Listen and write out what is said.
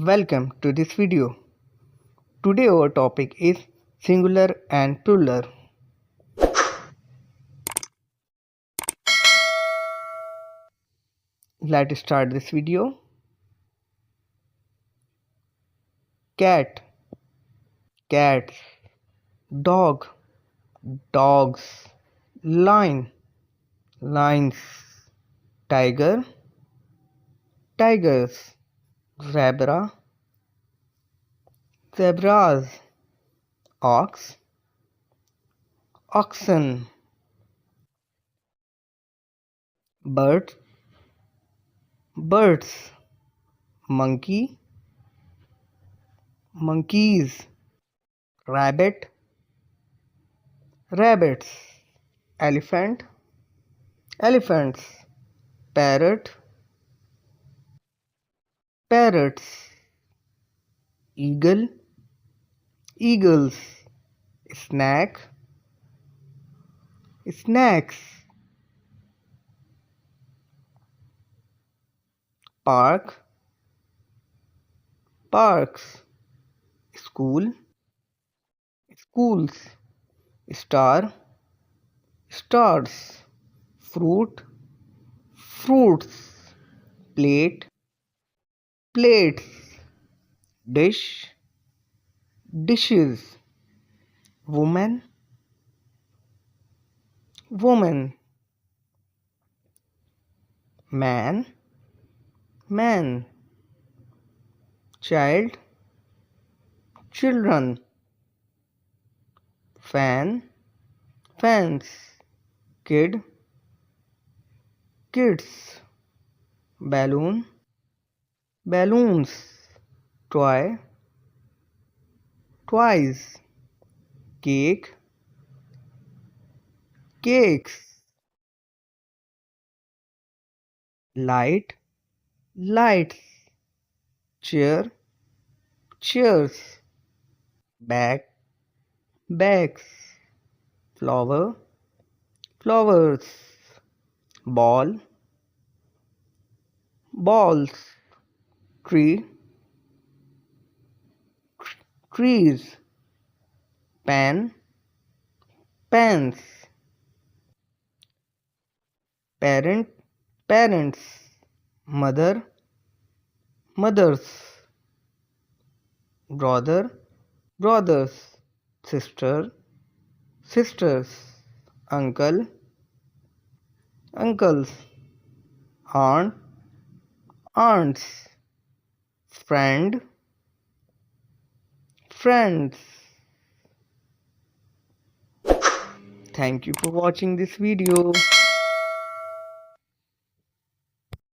Welcome to this video. Today our topic is singular and plural. Let's start this video. Cat, cats. Dog, dogs. Lion, lions. Tiger, tigers. Zebra, zebras. Ox, oxen. Bird, birds. Monkey, monkeys. Rabbit, rabbits. Elephant, elephants. Parrot, parrots. Eagle, eagles. Snack, snacks. Park, parks. School, schools. Star, stars. Fruit, fruits. Plate, plates. Dish, dishes. Woman, woman. Man, man. Child, children. Fan, fans. Kid, kids. Balloon, balloons. Toy, toys. Cake, cakes. Light, lights. Chair, chairs. Bag, bags. Flower, flowers. Ball, balls. Tree, trees. Pen, pens. Parent, parents. Mother, mothers. Brother, brothers. Sister, sisters. Uncle, uncles. Aunt, aunts. Friend, friends. Thank you for watching this video.